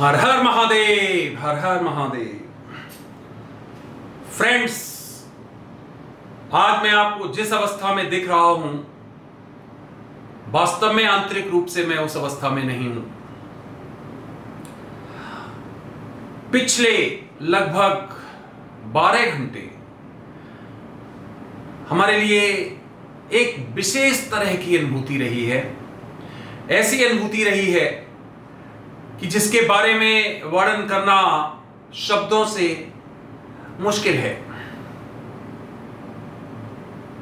हर हर महादेव, हर हर Mahadev. Friends, आज मैं आपको जिस अवस्था में दिख रहा हूं, वास्तव में आंतरिक रूप से मैं उस अवस्था में नहीं हूं। पिछले लगभग 12 घंटे हमारे लिए एक विशेष तरह की अनुभूति रही है। ऐसी अनुभूति रही है कि जिसके बारे में वर्णन करना शब्दों से मुश्किल है।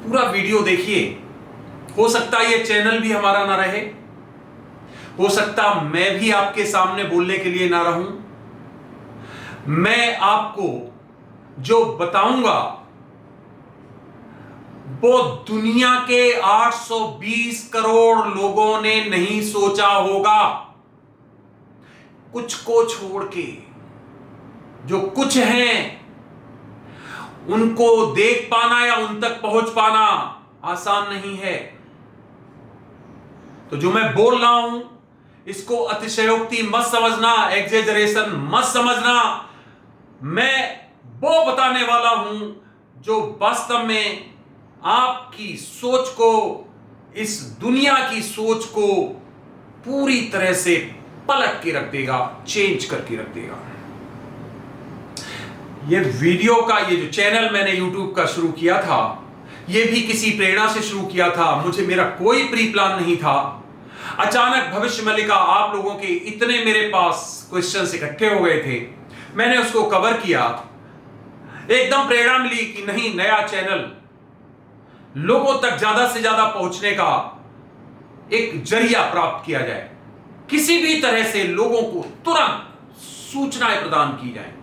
पूरा वीडियो देखिए। हो सकता है ये चैनल भी हमारा ना रहे, हो सकता मैं भी आपके सामने बोलने के लिए ना रहूं। मैं आपको जो बताऊंगा वो दुनिया के 820 करोड़ लोगों ने नहीं सोचा होगा। कुछ को छोड़ के जो कुछ हैं उनको देख पाना या उन तक पहुंच पाना आसान नहीं है। तो जो मैं बोल रहा हूं इसको अतिशयोक्ति मत समझना, एग्जेजरेशन मत समझना। मैं वो बताने वाला हूं जो वास्तव में आपकी सोच को, इस दुनिया की सोच को पूरी तरह से पलट के रख देगा, चेंज करके रख देगा। ये वीडियो का ये जो चैनल मैंने YouTube का शुरू किया था, ये भी किसी प्रेरणा से शुरू किया था। मुझे मेरा कोई प्री प्लान नहीं था। अचानक भविष्य में लिखा आप लोगों के इतने मेरे पास क्वेश्चंस इकट्ठे हो गए थे, मैंने उसको कवर किया। एकदम प्रेरणा मिली कि नहीं, नया चैनल लोगों तक ज्यादा से ज्यादा पहुंचने का एक जरिया प्राप्त किया जाए, किसी भी तरह से लोगों को तुरंत सूचनाएं प्रदान की जाए।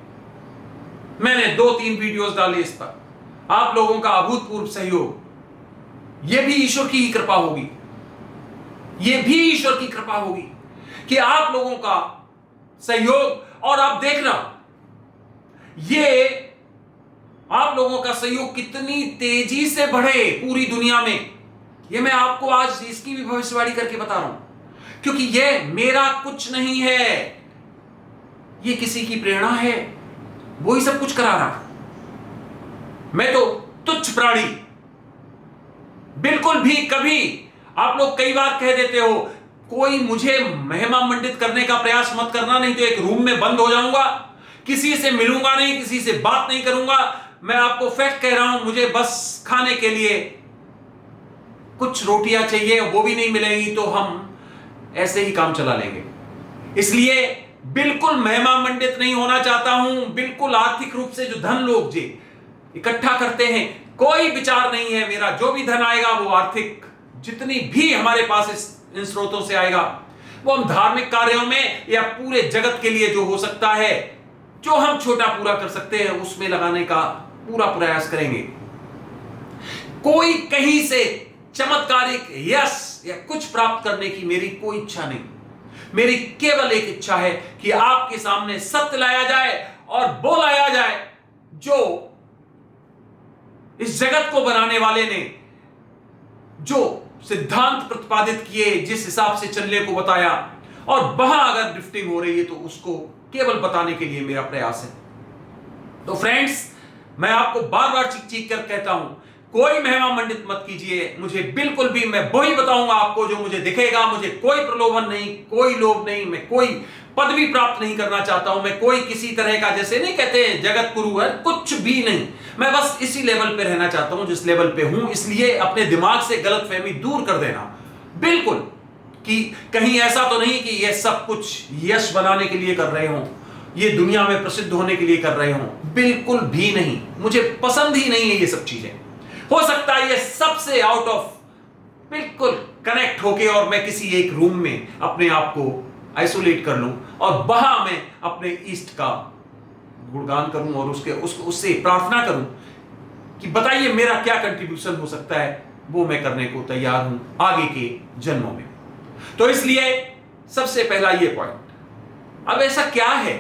मैंने 2-3 वीडियोस डाले इस पर। आप लोगों का अभूतपूर्व सहयोग, यह भी ईश्वर की ही कृपा होगी, यह भी ईश्वर की कृपा होगी कि आप लोगों का सहयोग। और आप देखना, ये आप लोगों का सहयोग कितनी तेजी से बढ़े पूरी दुनिया में, यह मैं आपको आज इसकी भी भविष्यवाणी करके बता रहा हूं। क्योंकि यह मेरा कुछ नहीं है, यह किसी की प्रेरणा है, वो ही सब कुछ करा रहा। मैं तो तुच्छ प्राणी, बिल्कुल भी। कभी आप लोग कई बार कह देते हो कोई मुझे महिमा मंडित करने का प्रयास मत करना, नहीं तो एक रूम में बंद हो जाऊंगा, किसी से मिलूंगा नहीं, किसी से बात नहीं करूंगा। मैं आपको फैक्ट कह रहा हूं, मुझे बस खाने के लिए कुछ रोटियां चाहिए, वो भी नहीं मिलेगी तो हम ऐसे ही काम चला लेंगे। इसलिए बिल्कुल महिमा मंडित नहीं होना चाहता हूं। बिल्कुल आर्थिक रूप से जो धन लोग जी इकट्ठा करते हैं, कोई विचार नहीं है मेरा। जो भी धन आएगा वो आर्थिक, जितनी भी हमारे पास इन स्रोतों से आएगा, वो हम धार्मिक कार्यों में या पूरे जगत के लिए जो हो सकता है, जो हम छोटा पूरा कर सकते हैं, उसमें लगाने का पूरा प्रयास करेंगे। कोई कहीं से चमत्कारिक यश या कुछ प्राप्त करने की मेरी कोई इच्छा नहीं। मेरी केवल एक इच्छा है कि आपके सामने सत्य लाया जाए और बोलाया जाए जो इस जगत को बनाने वाले ने जो सिद्धांत प्रतिपादित किए, जिस हिसाब से चलने को बताया, और वहां अगर ड्रिफ्टिंग हो रही है तो उसको केवल बताने के लिए मेरा प्रयास है। तो फ्रेंड्स, मैं आपको बार बार चीख चीख कर कहता हूं, कोई महिमा मंडित मत कीजिए मुझे, बिल्कुल भी। मैं वही बताऊंगा आपको जो मुझे दिखेगा। मुझे कोई प्रलोभन नहीं, कोई लोभ नहीं। मैं कोई पदवी प्राप्त नहीं करना चाहता हूं। मैं कोई किसी तरह का, जैसे नहीं कहते हैं जगत गुरु है, कुछ भी नहीं। मैं बस इसी लेवल पे रहना चाहता हूं जिस लेवल पे हूं। इसलिए अपने दिमाग से गलतफहमी दूर कर देना, बिल्कुल, कि कहीं ऐसा तो नहीं कि यह सब कुछ यश बनाने के लिए कर रहे हो, ये दुनिया में प्रसिद्ध होने के लिए कर रहे हो। बिल्कुल भी नहीं, मुझे पसंद ही नहीं है ये सब चीजें। हो सकता है ये सबसे आउट ऑफ बिल्कुल कनेक्ट होके और मैं किसी एक रूम में अपने आप को आइसोलेट कर लूं और वहां मैं अपने ईष्ट का गुणगान करूं और उससे प्रार्थना करूं कि बताइए मेरा क्या कंट्रीब्यूशन हो सकता है। वो मैं करने को तैयार हूं आगे के जन्मों में। तो इसलिए सबसे पहला ये पॉइंट, अब ऐसा क्या है,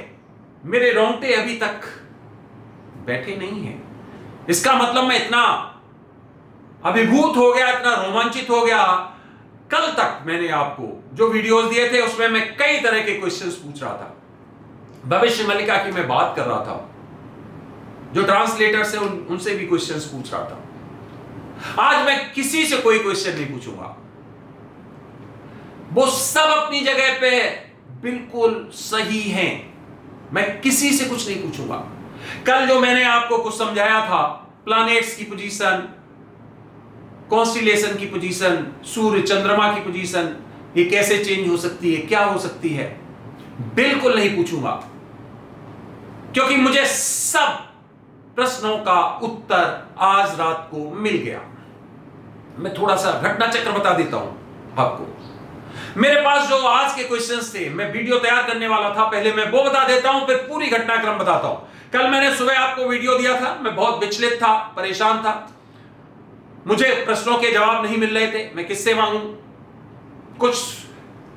मेरे रोंगटे अभी तक बैठे नहीं हैं। इसका मतलब मैं इतना अभिभूत हो गया, इतना रोमांचित हो गया। कल तक मैंने आपको जो वीडियोस दिए थे उसमें मैं कई तरह के क्वेश्चंस पूछ रहा था। भविष्य मल्लिका की मैं बात कर रहा था, जो ट्रांसलेटर से उनसे भी क्वेश्चंस पूछ रहा था। आज मैं किसी से कोई क्वेश्चन नहीं पूछूंगा, वो सब अपनी जगह पे बिल्कुल सही हैं। मैं किसी से कुछ नहीं पूछूंगा। कल जो मैंने आपको कुछ समझाया था, प्लैनेट्स की पोजीशन, कॉन्स्टिलेशन की पोजीशन, सूर्य चंद्रमा की पोजीशन, ये कैसे चेंज हो सकती है, क्या हो सकती है, बिल्कुल नहीं पूछूंगा, क्योंकि मुझे सब प्रश्नों का उत्तर आज रात को मिल गया। मैं थोड़ा सा घटना चक्र बता देता हूं आपको। मेरे पास जो आज के क्वेश्चंस थे, मैं वीडियो तैयार करने वाला था, पहले मैं वो बता देता हूं, फिर पूरी घटनाक्रम बताता हूं। कल मैंने सुबह आपको वीडियो दिया था, मैं बहुत विचलित था, परेशान था, मुझे प्रश्नों के जवाब नहीं मिल रहे थे, मैं किससे मांगूं। कुछ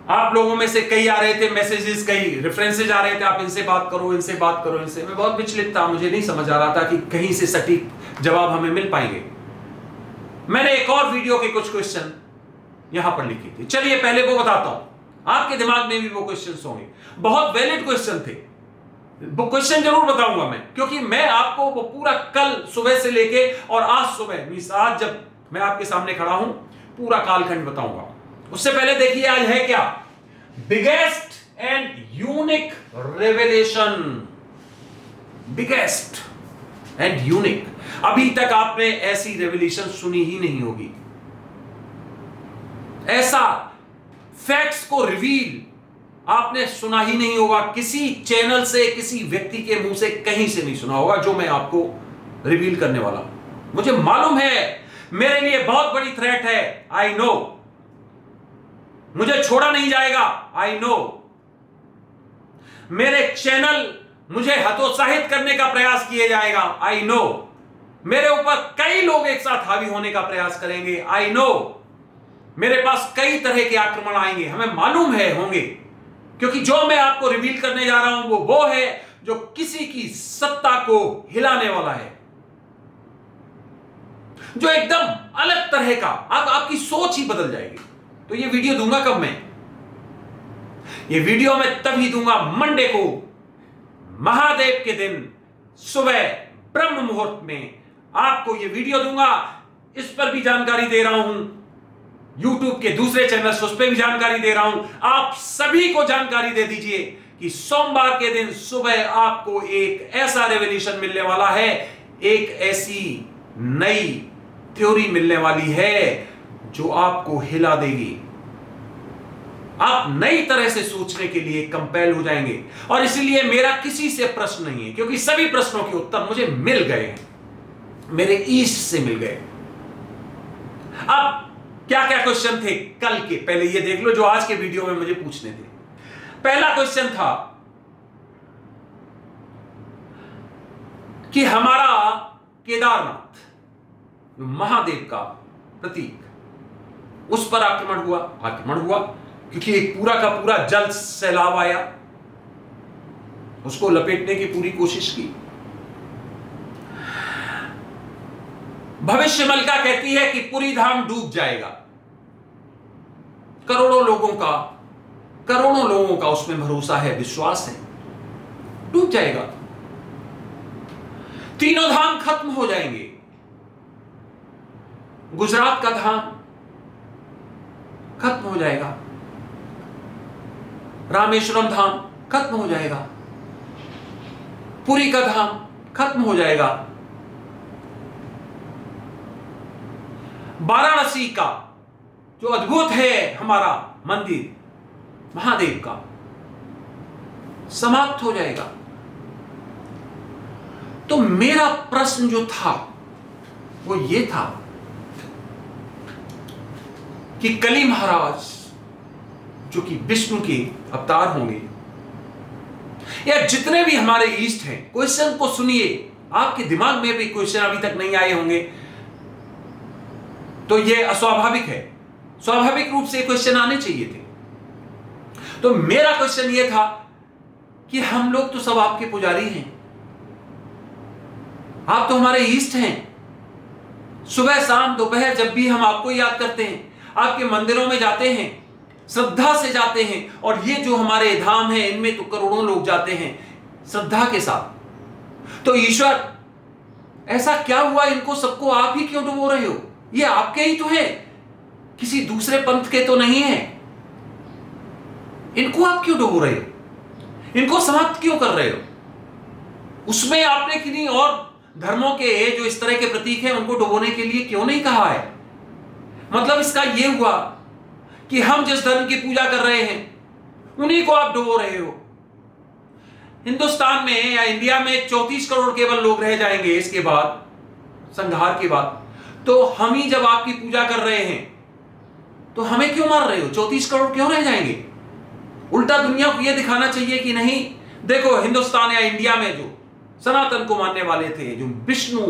आप लोगों में से कई आ रहे थे मैसेजेस, कई रेफरेंसेज आ रहे थे, आप इनसे बात करो, इनसे बात करो, इनसे। मैं बहुत विचलित था, मुझे नहीं समझ आ रहा था कि कहीं से सटीक जवाब हमें मिल पाएंगे। मैंने एक और वीडियो के कुछ क्वेश्चन यहां पर लिखी थी, चलिए पहले वो बताता हूं, आपके दिमाग में भी वो क्वेश्चंस होंगे, बहुत वैलिड क्वेश्चन थे। वो क्वेश्चन जरूर बताऊंगा मैं, क्योंकि मैं आपको वो पूरा कल सुबह से लेके और आज सुबह मींस आज जब मैं आपके सामने खड़ा हूं, पूरा कालखंड बताऊंगा। उससे पहले देखिए आज है क्या, biggest and unique revelation. Biggest and unique, अभी तक आपने ऐसी रेवलेशन सुनी ही नहीं होगी, ऐसा फैक्ट्स को रिवील आपने सुना ही नहीं होगा, किसी चैनल से, किसी व्यक्ति के मुंह से कहीं से नहीं सुना होगा, जो मैं आपको रिवील करने वाला हूं। मुझे मालूम है मेरे लिए बहुत बड़ी थ्रेट है, आई नो, मुझे छोड़ा नहीं जाएगा, आई नो, मेरे चैनल मुझे हतोत्साहित करने का प्रयास किया जाएगा, आई नो, मेरे ऊपर कई लोग एक साथ हावी होने का प्रयास करेंगे, आई नो, मेरे पास कई तरह के आक्रमण आएंगे, हमें मालूम है होंगे, क्योंकि जो मैं आपको रिवील करने जा रहा हूं वो है जो किसी की सत्ता को हिलाने वाला है, जो एकदम अलग तरह का, आपकी सोच ही बदल जाएगी। तो ये वीडियो दूंगा कब मैं? ये वीडियो मैं तभी दूंगा मंडे को, महादेव के दिन सुबह ब्रह्म मुहूर्त में आपको ये वीडियो दूंगा। इस पर भी जानकारी दे रहा हूं, YouTube के दूसरे चैनल उस पर भी जानकारी दे रहा हूं, आप सभी को जानकारी दे दीजिए कि सोमवार के दिन सुबह आपको एक ऐसा रेवल्यूशन मिलने वाला है, एक ऐसी नई थ्योरी मिलने वाली है जो आपको हिला देगी। आप नई तरह से सोचने के लिए कंपेल हो जाएंगे, और इसलिए मेरा किसी से प्रश्न नहीं है, क्योंकि सभी प्रश्नों के उत्तर मुझे मिल गए हैं, मेरे ईस्ट से मिल गए। अब क्या क्या क्वेश्चन थे कल के, पहले ये देख लो जो आज के वीडियो में मुझे पूछने थे। पहला क्वेश्चन था कि हमारा केदारनाथ महादेव का प्रतीक, उस पर आक्रमण हुआ क्योंकि एक पूरा का पूरा जल सैलाब आया, उसको लपेटने की पूरी कोशिश की। भविष्य मल्लिका कहती है कि पुरी धाम डूब जाएगा, करोड़ों लोगों का उसमें भरोसा है, विश्वास है, डूब जाएगा, तीनों धाम खत्म हो जाएंगे, गुजरात का धाम खत्म हो जाएगा, रामेश्वरम धाम खत्म हो जाएगा, पुरी का धाम खत्म हो जाएगा, वाराणसी का जो अद्भुत है हमारा मंदिर महादेव का समाप्त हो जाएगा। तो मेरा प्रश्न जो था वो ये था कि कली महाराज जो कि विष्णु के अवतार होंगे, या जितने भी हमारे ईस्ट हैं, क्वेश्चन को सुनिए, आपके दिमाग में भी क्वेश्चन अभी तक नहीं आए होंगे तो ये अस्वाभाविक है, स्वाभाविक रूप से क्वेश्चन आने चाहिए थे। तो मेरा क्वेश्चन ये था कि हम लोग तो सब आपके पुजारी हैं, आप तो हमारे ईस्ट हैं, सुबह शाम दोपहर जब भी हम आपको याद करते हैं, आपके मंदिरों में जाते हैं, श्रद्धा से जाते हैं, और ये जो हमारे धाम हैं इनमें तो करोड़ों लोग जाते हैं, श्रद्धा के साथ। तो ईश्वर, ऐसा क्या हुआ, इनको सबको आप ही क्यों डुबो रहे हो? ये आपके ही तो है, किसी दूसरे पंथ के तो नहीं है। इनको आप क्यों डुबो रहे हो? इनको समाप्त क्यों कर रहे हो? उसमें आपने किन्हीं और धर्मों के जो इस तरह के प्रतीक हैं उनको डुबोने के लिए क्यों नहीं कहा है? मतलब इसका यह हुआ कि हम जिस धर्म की पूजा कर रहे हैं उन्हीं को आप डुबो रहे हो। हिंदुस्तान में या इंडिया में 34 करोड़ केवल लोग रह जाएंगे इसके बाद, संहार के बाद। तो हम ही जब आपकी पूजा कर रहे हैं तो हमें क्यों मार रहे हो? 34 करोड़ क्यों रह जाएंगे? उल्टा दुनिया को यह दिखाना चाहिए कि नहीं, देखो हिंदुस्तान या इंडिया में जो सनातन को मानने वाले थे, जो विष्णु,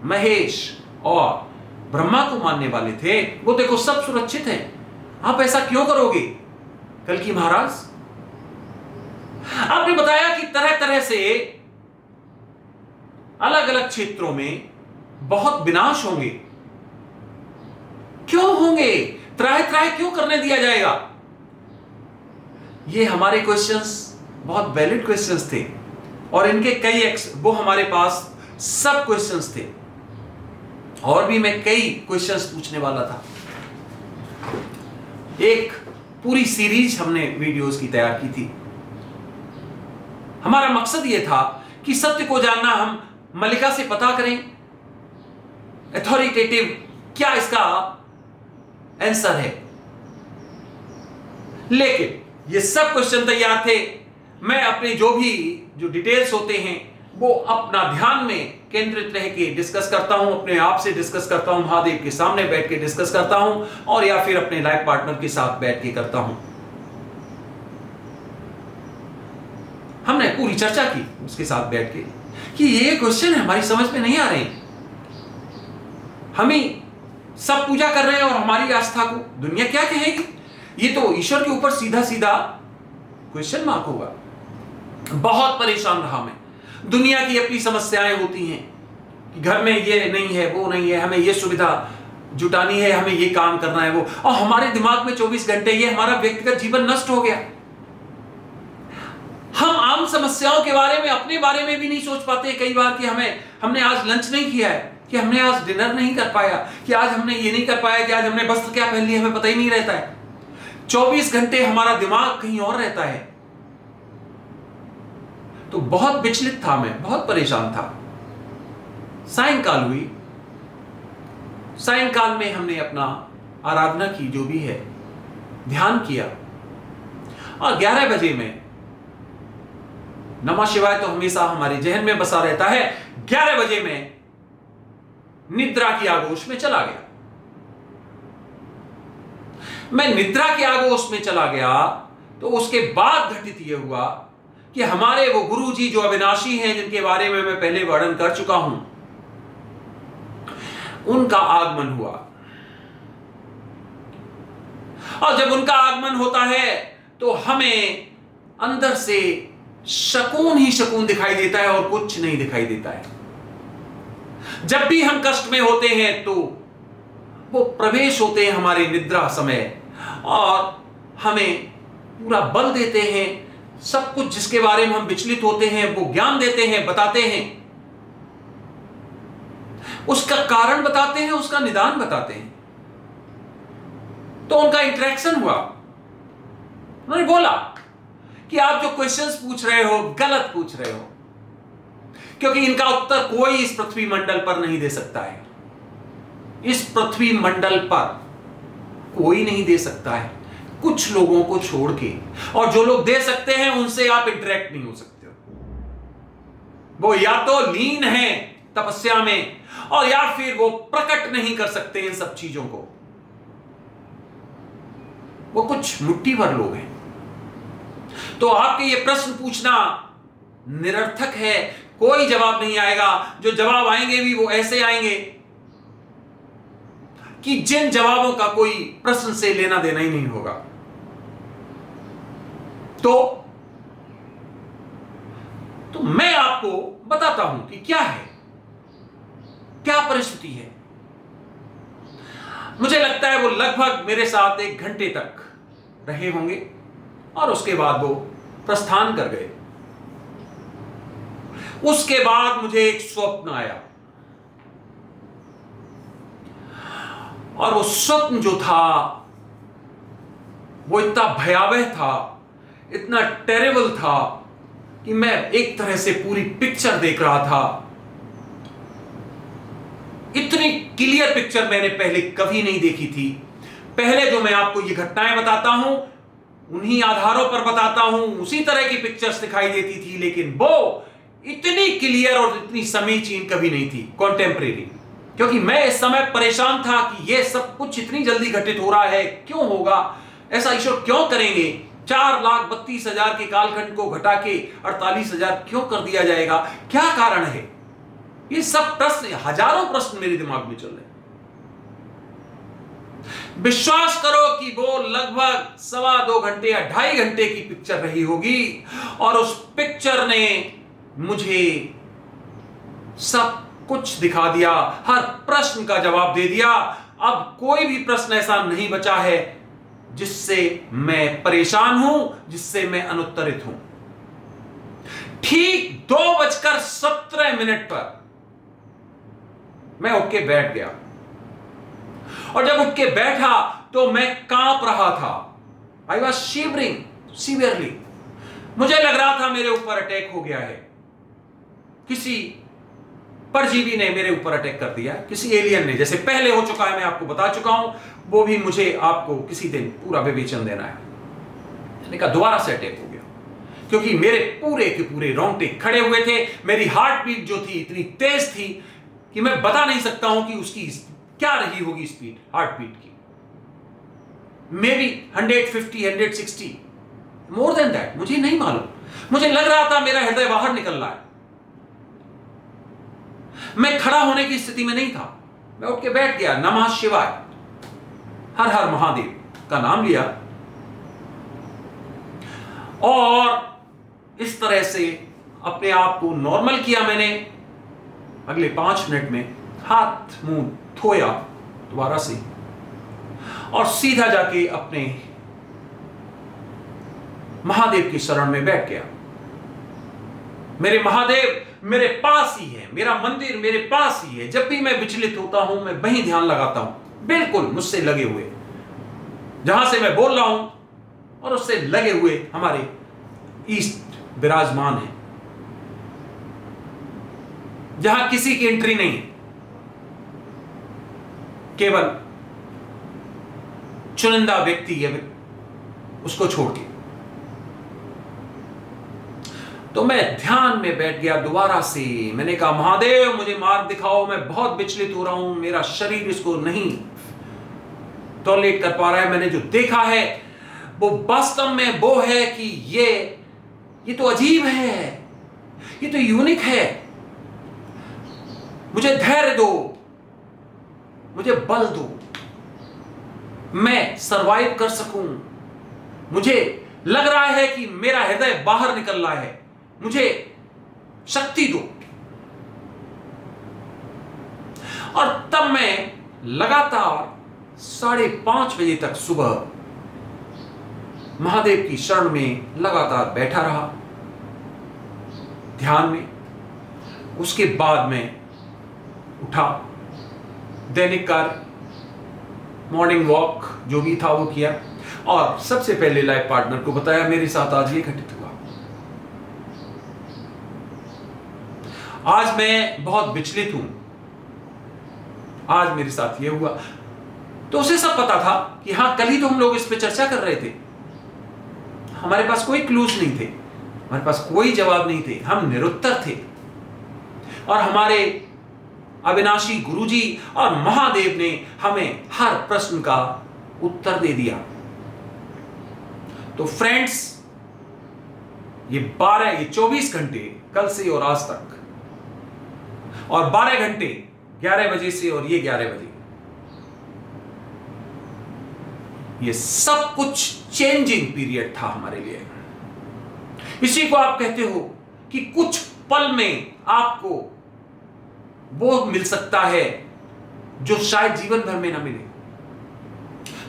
महेश और ब्रह्मा को मानने वाले थे, वो देखो सब सुरक्षित हैं। आप ऐसा क्यों करोगे? कल्कि महाराज, आपने बताया कि तरह तरह से अलग अलग क्षेत्रों में बहुत विनाश होंगे। क्यों होंगे? त्राय त्राय क्यों करने दिया जाएगा? ये हमारे क्वेश्चंस बहुत वैलिड क्वेश्चंस थे और इनके कई वो हमारे पास सब क्वेश्चंस थे और भी मैं कई क्वेश्चंस पूछने वाला था। एक पूरी सीरीज हमने वीडियोस की तैयार की थी। हमारा मकसद यह था कि सत्य को जानना हम मल्लिका से पता करें, अथॉरिटेटिव क्या इसका आंसर है। लेकिन ये सब क्वेश्चन तैयार थे। मैं अपने जो डिटेल्स होते हैं वो अपना ध्यान में केंद्रित रह के डिस्कस करता हूं, अपने आप से डिस्कस करता हूं, महादेव के सामने बैठ के डिस्कस करता हूं और या फिर अपने लाइफ पार्टनर के साथ बैठ के करता हूं। हमने पूरी चर्चा की उसके साथ बैठ के कि ये क्वेश्चन हमारी समझ में नहीं आ रहे हैं। हम ही सब पूजा कर रहे हैं और हमारी आस्था को दुनिया क्या कहेगी? ये तो ईश्वर के ऊपर सीधा सीधा क्वेश्चन मार्क होगा। बहुत परेशान रहा मैं। दुनिया की अपनी समस्याएं होती हैं कि घर में ये नहीं है, वो नहीं है, हमें ये सुविधा जुटानी है, हमें ये काम करना है, वो, और हमारे दिमाग में 24 घंटे ये हमारा व्यक्तिगत जीवन नष्ट हो गया। हम आम समस्याओं के बारे में, अपने बारे में भी नहीं सोच पाते कई बार कि हमने आज लंच नहीं किया है, कि हमने आज डिनर नहीं कर पाया, कि आज हमने ये नहीं कर पाया, कि आज हमने वस्त्र क्या पहन लिया, हमें पता ही नहीं रहता है। 24 घंटे हमारा दिमाग कहीं और रहता है। तो बहुत विचलित था मैं, बहुत परेशान था। सायंकाल हुई। सायंकाल में हमने अपना आराधना की, जो भी है, ध्यान किया और 11 बजे में, नमः शिवाय तो हमेशा हमारे जहन में बसा रहता है, 11 बजे में निद्रा की आगोश में चला गया। मैं निद्रा के आगोश में चला गया तो उसके बाद घटित यह हुआ कि हमारे वो गुरु जी जो अविनाशी हैं, जिनके बारे में मैं पहले वर्णन कर चुका हूं, उनका आगमन हुआ। और जब उनका आगमन होता है तो हमें अंदर से शकून ही शकून दिखाई देता है और कुछ नहीं दिखाई देता है। जब भी हम कष्ट में होते हैं तो वो प्रवेश होते हैं हमारे निद्रा समय और हमें पूरा बल देते हैं। सब कुछ जिसके बारे में हम विचलित होते हैं वो ज्ञान देते हैं, बताते हैं, उसका कारण बताते हैं, उसका निदान बताते हैं। तो उनका इंटरेक्शन हुआ। उन्होंने बोला कि आप जो क्वेश्चंस पूछ रहे हो गलत पूछ रहे हो, क्योंकि इनका उत्तर कोई इस पृथ्वी मंडल पर नहीं दे सकता है। इस पृथ्वी मंडल पर कोई नहीं दे सकता है, कुछ लोगों को छोड़ के, और जो लोग दे सकते हैं उनसे आप इंटरेक्ट नहीं हो सकते। वो या तो लीन है तपस्या में और या फिर वो प्रकट नहीं कर सकते इन सब चीजों को। वो कुछ मुट्ठी भर लोग हैं। तो आपके ये प्रश्न पूछना निरर्थक है, कोई जवाब नहीं आएगा। जो जवाब आएंगे भी वो ऐसे आएंगे कि जिन जवाबों का कोई प्रश्न से लेना देना ही नहीं होगा। तो मैं आपको बताता हूं कि क्या है, क्या परिस्थिति है। मुझे लगता है वो लगभग मेरे साथ 1 घंटे तक रहे होंगे और उसके बाद वो प्रस्थान कर गए। उसके बाद मुझे एक स्वप्न आया, और वो स्वप्न जो था वो इतना भयावह था, इतना टेरेबल था कि मैं एक तरह से पूरी पिक्चर देख रहा था। इतनी क्लियर पिक्चर मैंने पहले कभी नहीं देखी थी। पहले जो मैं आपको ये घटनाएं बताता हूं, उन्हीं आधारों पर बताता हूं, उसी तरह की पिक्चर्स दिखाई देती थी, लेकिन वो इतनी क्लियर और इतनी समीचीन कभी नहीं थी, कॉन्टेम्परेरी। क्योंकि मैं इस समय परेशान था कि ये सब कुछ इतनी जल्दी घटित हो रहा है, क्यों होगा ऐसा, ईश्वर क्यों करेंगे? 4,32,000 के कालखंड को घटा के 48,000 क्यों कर दिया जाएगा? क्या कारण है? ये सब प्रश्न, हजारों प्रश्न मेरे दिमाग में चल रहे हैं। विश्वास करो कि वो लगभग 2.25 घंटे या 2.5 घंटे की पिक्चर रही होगी, और उस पिक्चर ने मुझे सब कुछ दिखा दिया, हर प्रश्न का जवाब दे दिया। अब कोई भी प्रश्न ऐसा नहीं बचा है जिससे मैं परेशान हूं, जिससे मैं अनुत्तरित हूं। ठीक 2:17 पर मैं उठ के बैठ गया, और जब उठ के बैठा तो मैं कांप रहा था। I was shivering severely. मुझे लग रहा था मेरे ऊपर अटैक हो गया है, किसी परजीवी ने मेरे ऊपर अटैक कर दिया, किसी एलियन ने, जैसे पहले हो चुका है, मैं आपको बता चुका हूं, वो भी मुझे आपको किसी दिन पूरा विवेचन देना है। मैंने कहा दोबारा से अटैक हो गया, क्योंकि मेरे पूरे के पूरे रोंगटे खड़े हुए थे। मेरी हार्ट बीट जो थी इतनी तेज थी कि मैं बता नहीं सकता हूं कि उसकी क्या रही होगी स्पीड, हार्ट बीट की। May be 150, 160, more than that, मुझे नहीं मालूम। मुझे लग रहा था मेरा हृदय बाहर निकल रहा है। मैं खड़ा होने की स्थिति में नहीं था। मैं उठ के बैठ गया, नमः शिवाय, हर हर महादेव का नाम लिया, और इस तरह से अपने आप को नॉर्मल किया। मैंने अगले 5 मिनट में हाथ मुंह धोया दोबारा से, और सीधा जाके अपने महादेव की शरण में बैठ गया। मेरे महादेव मेरे पास ही है, मेरा मंदिर मेरे पास ही है। जब भी मैं विचलित होता हूं, मैं वहीं ध्यान लगाता हूं, बिल्कुल मुझसे लगे हुए, जहां से मैं बोल रहा हूं और उससे लगे हुए हमारे ईस्ट विराजमान है, जहां किसी की एंट्री नहीं है, केवल चुनिंदा व्यक्ति है, उसको छोड़ के। तो मैं ध्यान में बैठ गया दोबारा से। मैंने कहा महादेव मुझे मार्ग दिखाओ, मैं बहुत विचलित हो रहा हूं, मेरा शरीर इसको नहीं टॉलरेट कर पा रहा है। मैंने जो देखा है वो वास्तव में वो है कि ये तो अजीब है, ये तो यूनिक है। मुझे धैर्य दो, मुझे बल दो, मैं सरवाइव कर सकूं। मुझे लग रहा है कि मेरा हृदय बाहर निकल रहा है, मुझे शक्ति दो। और तब मैं लगातार 5:30 बजे तक सुबह महादेव की शरण में लगातार बैठा रहा ध्यान में। उसके बाद मैं उठा, दैनिक कार्य, मॉर्निंग वॉक जो भी था वो किया, और सबसे पहले लाइफ पार्टनर को बताया मेरे साथ आज ये घटित हुआ। आज मैं बहुत विचलित हूं, आज मेरे साथ ये हुआ। तो उसे सब पता था कि हाँ, कल ही तो हम लोग इस पे चर्चा कर रहे थे। हमारे पास कोई क्लूज नहीं थे, हमारे पास कोई जवाब नहीं थे, हम निरुत्तर थे। और हमारे अविनाशी गुरुजी और महादेव ने हमें हर प्रश्न का उत्तर दे दिया। तो फ्रेंड्स, ये 24 घंटे कल से और आज तक, और 12 घंटे 11 बजे से और ये 11 बजे, ये सब कुछ चेंजिंग पीरियड था हमारे लिए। इसी को आप कहते हो कि कुछ पल में आपको वो मिल सकता है जो शायद जीवन भर में ना मिले।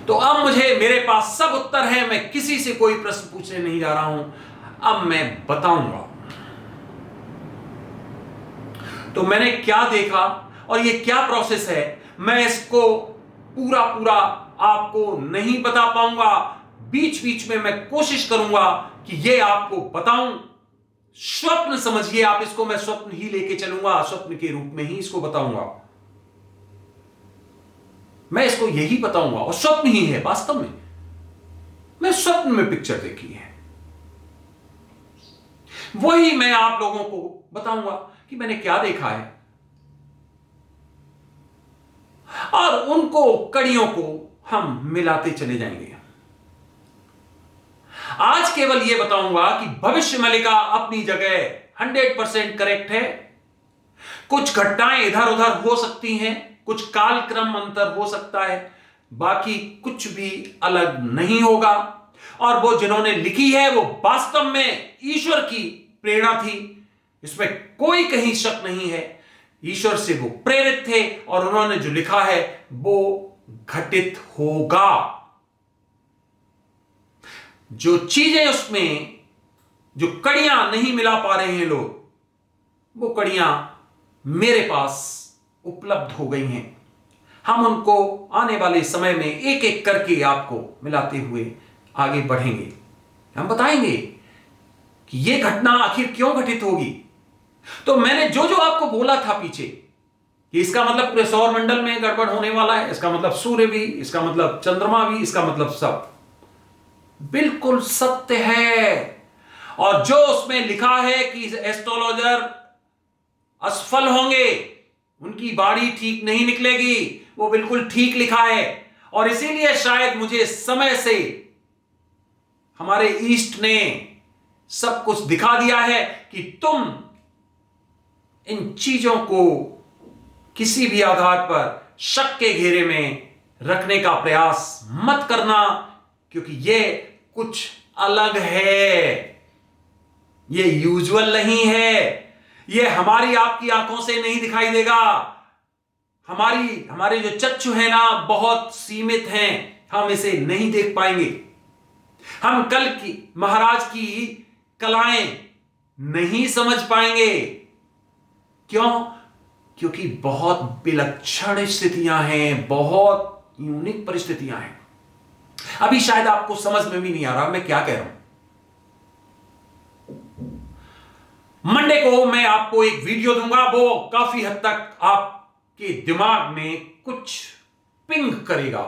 तो अब मेरे पास सब उत्तर है, मैं किसी से कोई प्रश्न पूछने नहीं जा रहा हूं। अब मैं बताऊंगा, तो मैंने क्या देखा और ये क्या प्रोसेस है, मैं इसको पूरा पूरा आपको नहीं बता पाऊंगा। बीच बीच में मैं कोशिश करूंगा कि ये आपको बताऊं। स्वप्न समझिए आप इसको, मैं स्वप्न ही लेके चलूंगा, स्वप्न के रूप में ही इसको बताऊंगा। मैं इसको यही बताऊंगा और स्वप्न ही है वास्तव में। मैं स्वप्न में पिक्चर देखी है, वही मैं आप लोगों को बताऊंगा कि मैंने क्या देखा है, और उनको कड़ियों को हम मिलाते चले जाएंगे। आज केवल यह बताऊंगा कि भविष्य मलिका अपनी जगह 100% करेक्ट है। कुछ घटनाएं इधर उधर हो सकती हैं, कुछ कालक्रम अंतर हो सकता है, बाकी कुछ भी अलग नहीं होगा। और वो जिन्होंने लिखी है वो वास्तव में ईश्वर की प्रेरणा थी, इसमें कोई कहीं शक नहीं है। ईश्वर से वो प्रेरित थे और उन्होंने जो लिखा है वो घटित होगा। जो चीजें उसमें, जो कड़ियां नहीं मिला पा रहे हैं लोग, वो कड़ियां मेरे पास उपलब्ध हो गई हैं। हम उनको आने वाले समय में एक एक करके आपको मिलाते हुए आगे बढ़ेंगे। हम बताएंगे कि यह घटना आखिर क्यों घटित होगी। तो मैंने जो जो आपको बोला था पीछे कि इसका मतलब पूरे सौर मंडल में गड़बड़ होने वाला है, इसका मतलब सूर्य भी, इसका मतलब चंद्रमा भी, इसका मतलब सब बिल्कुल सत्य है। और जो उसमें लिखा है कि एस्ट्रोलॉजर असफल होंगे, उनकी बाड़ी ठीक नहीं निकलेगी, वो बिल्कुल ठीक लिखा है। और इसीलिए शायद मुझे समय से हमारे ईस्ट ने सब कुछ दिखा दिया है कि तुम इन चीजों को किसी भी आधार पर शक के घेरे में रखने का प्रयास मत करना, क्योंकि यह कुछ अलग है, यह यूजुअल नहीं है, यह हमारी आपकी आंखों से नहीं दिखाई देगा। हमारे जो चक्षु है ना बहुत सीमित हैं, हम इसे नहीं देख पाएंगे। हम कल की महाराज की कलाएं नहीं समझ पाएंगे। क्यों? क्योंकि बहुत विलक्षण स्थितियां हैं, बहुत यूनिक परिस्थितियां हैं। अभी शायद आपको समझ में भी नहीं आ रहा मैं क्या कह रहा हूं। मंडे को मैं आपको एक वीडियो दूंगा, वो काफी हद तक आपके दिमाग में कुछ पिंग करेगा,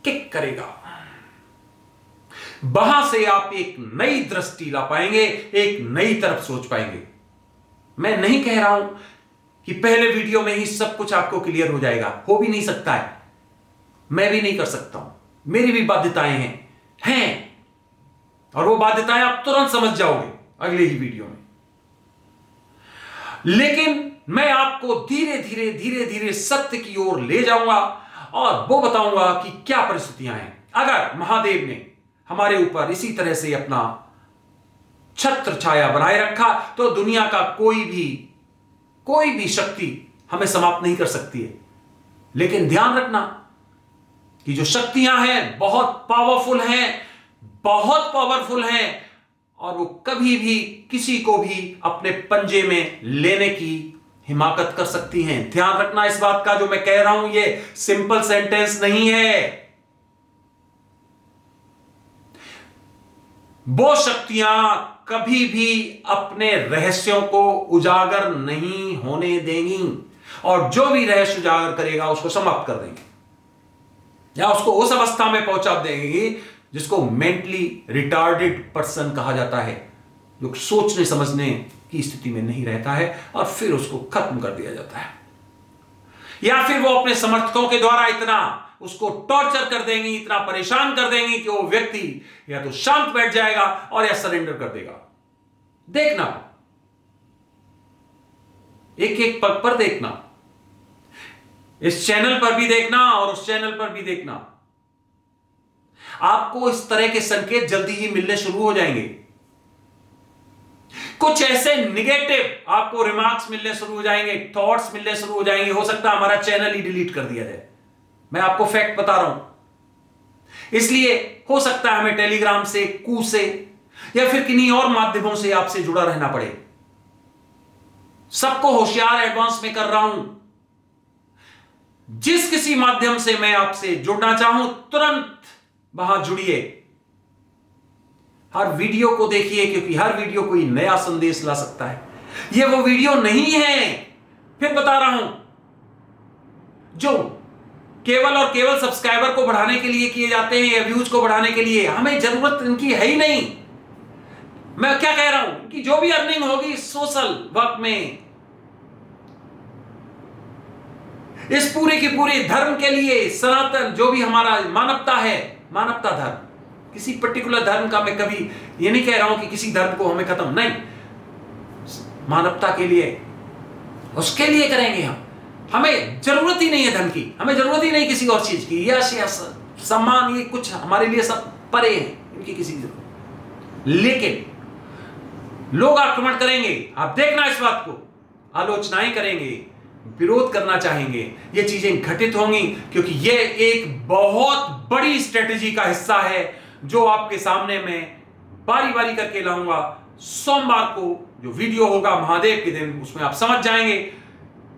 किक करेगा। वहां से आप एक नई दृष्टि ला पाएंगे, एक नई तरफ सोच पाएंगे। मैं नहीं कह रहा हूं कि पहले वीडियो में ही सब कुछ आपको क्लियर हो जाएगा, हो भी नहीं सकता है, मैं भी नहीं कर सकता हूं, मेरी भी बाध्यताएं हैं और वो बाध्यताएं आप तुरंत समझ जाओगे अगले ही वीडियो में। लेकिन मैं आपको धीरे धीरे धीरे धीरे सत्य की ओर ले जाऊंगा और वो बताऊंगा कि क्या परिस्थितियां हैं। अगर महादेव ने हमारे ऊपर इसी तरह से अपना छत्र छाया बनाए रखा तो दुनिया का कोई भी शक्ति हमें समाप्त नहीं कर सकती है। लेकिन ध्यान रखना कि जो शक्तियां हैं बहुत पावरफुल हैं और वो कभी भी किसी को भी अपने पंजे में लेने की हिमाकत कर सकती हैं। ध्यान रखना इस बात का, जो मैं कह रहा हूं ये सिंपल सेंटेंस नहीं है। वो शक्तियां कभी भी अपने रहस्यों को उजागर नहीं होने देंगी और जो भी रहस्य उजागर करेगा उसको समाप्त कर देंगे या उसको उस अवस्था में पहुंचा देंगे जिसको मेंटली रिटार्डेड पर्सन कहा जाता है, जो सोचने समझने की स्थिति में नहीं रहता है और फिर उसको खत्म कर दिया जाता है। या फिर वो अपने समर्थकों के द्वारा इतना उसको टॉर्चर कर देंगे, इतना परेशान कर देंगे कि वो व्यक्ति या तो शांत बैठ जाएगा और या सरेंडर कर देगा। देखना, एक एक पग पर देखना, इस चैनल पर भी देखना और उस चैनल पर भी देखना। आपको इस तरह के संकेत जल्दी ही मिलने शुरू हो जाएंगे। कुछ ऐसे निगेटिव आपको रिमार्क्स मिलने शुरू हो जाएंगे, थॉट्स मिलने शुरू हो जाएंगे। हो सकता है हमारा चैनल ही डिलीट कर दिया जाए, मैं आपको फैक्ट बता रहा हूं। इसलिए हो सकता है हमें टेलीग्राम से, कू से या फिर किन्हीं और माध्यमों से आपसे जुड़ा रहना पड़े। सबको होशियार एडवांस में कर रहा हूं। जिस किसी माध्यम से मैं आपसे जुड़ना चाहूं, तुरंत वहां जुड़िए। हर वीडियो को देखिए, क्योंकि हर वीडियो कोई नया संदेश ला सकता है। यह वो वीडियो नहीं है, फिर बता रहा हूं, जो केवल और केवल सब्सक्राइबर को बढ़ाने के लिए किए जाते हैं या व्यूज को बढ़ाने के लिए। हमें जरूरत इनकी है ही नहीं। मैं क्या कह रहा हूं कि जो भी अर्निंग होगी सोशल वर्क में, इस पूरे की पूरे धर्म के लिए, सनातन जो भी हमारा मानवता है, मानवता धर्म, किसी पर्टिकुलर धर्म का मैं कभी ये नहीं कह रहा हूं कि किसी धर्म को हमें खत्म, नहीं, मानवता के लिए, उसके लिए करेंगे हम। हमें जरूरत ही नहीं है धन की, हमें जरूरत ही नहीं किसी और चीज की। यश या सम्मान, ये कुछ हमारे लिए सब परे है, इनकी किसी की जरूरत। लेकिन लोग आक्रमण करेंगे, आप देखना इस बात को, आलोचनाएं करेंगे, विरोध करना चाहेंगे, ये चीजें घटित होंगी, क्योंकि ये एक बहुत बड़ी स्ट्रेटेजी का हिस्सा है जो आपके सामने मैं बारी बारी करके लाऊंगा। सोमवार को जो वीडियो होगा महादेव के दिन, उसमें आप समझ जाएंगे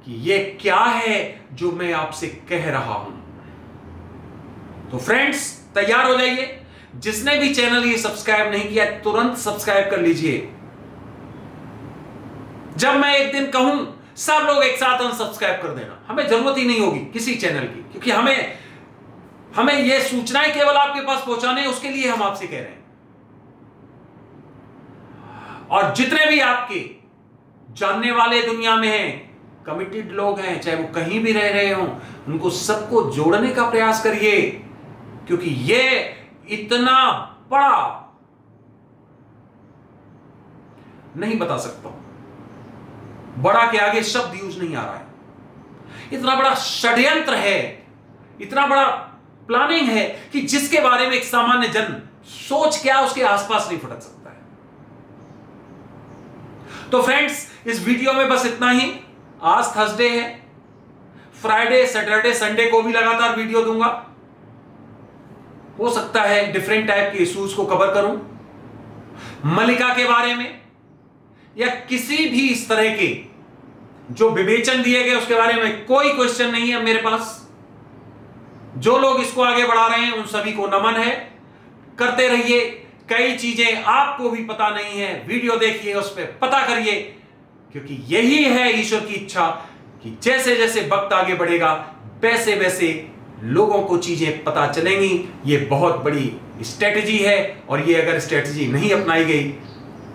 कि ये क्या है जो मैं आपसे कह रहा हूं। तो फ्रेंड्स, तैयार हो जाइए। जिसने भी चैनल ये सब्सक्राइब नहीं किया, तुरंत सब्सक्राइब कर लीजिए। जब मैं एक दिन कहूं सब लोग एक साथ अनसब्सक्राइब कर देना, हमें जरूरत ही नहीं होगी किसी चैनल की, क्योंकि हमें ये सूचनाएं केवल आपके पास पहुंचाने, उसके लिए हम आपसे कह रहे हैं। और जितने भी आपके जानने वाले दुनिया में हैं, कमिटेड लोग हैं, चाहे वो कहीं भी रह रहे हों, उनको सबको जोड़ने का प्रयास करिए, क्योंकि ये इतना बड़ा नहीं बता सकता हूं, बड़ा के आगे शब्द यूज नहीं आ रहा है। इतना बड़ा षड्यंत्र है, इतना बड़ा प्लानिंग है कि जिसके बारे में एक सामान्य जन सोच क्या उसके आसपास नहीं फटक सकता है। तो फ्रेंड्स, इस वीडियो में बस इतना ही। आज थर्सडे है, फ्राइडे, सैटरडे, संडे को भी लगातार वीडियो दूंगा। हो सकता है डिफरेंट टाइप के इश्यूज को कवर करूं, मलिका के बारे में या किसी भी इस तरह के जो विवेचन दिए गए उसके बारे में कोई क्वेश्चन नहीं है मेरे पास। जो लोग इसको आगे बढ़ा रहे हैं उन सभी को नमन है, करते रहिए। कई चीजें आपको भी पता नहीं है, वीडियो देखिए, उस पर पता करिए, क्योंकि यही है ईश्वर की इच्छा कि जैसे जैसे वक्त आगे बढ़ेगा वैसे वैसे लोगों को चीजें पता चलेंगी। ये बहुत बड़ी स्ट्रेटजी है, और ये अगर स्ट्रेटजी नहीं अपनाई गई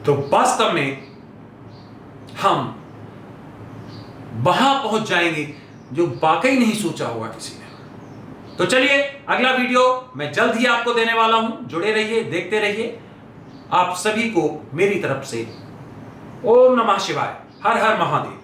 तो वास्तव में हम वहां पहुंच जाएंगे जो वाकई नहीं सोचा होगा किसी ने। तो चलिए, अगला वीडियो मैं जल्द ही आपको देने वाला हूं। जुड़े रहिए, देखते रहिए। आप सभी को मेरी तरफ से ओम नमः शिवाय, हर हर महादेव।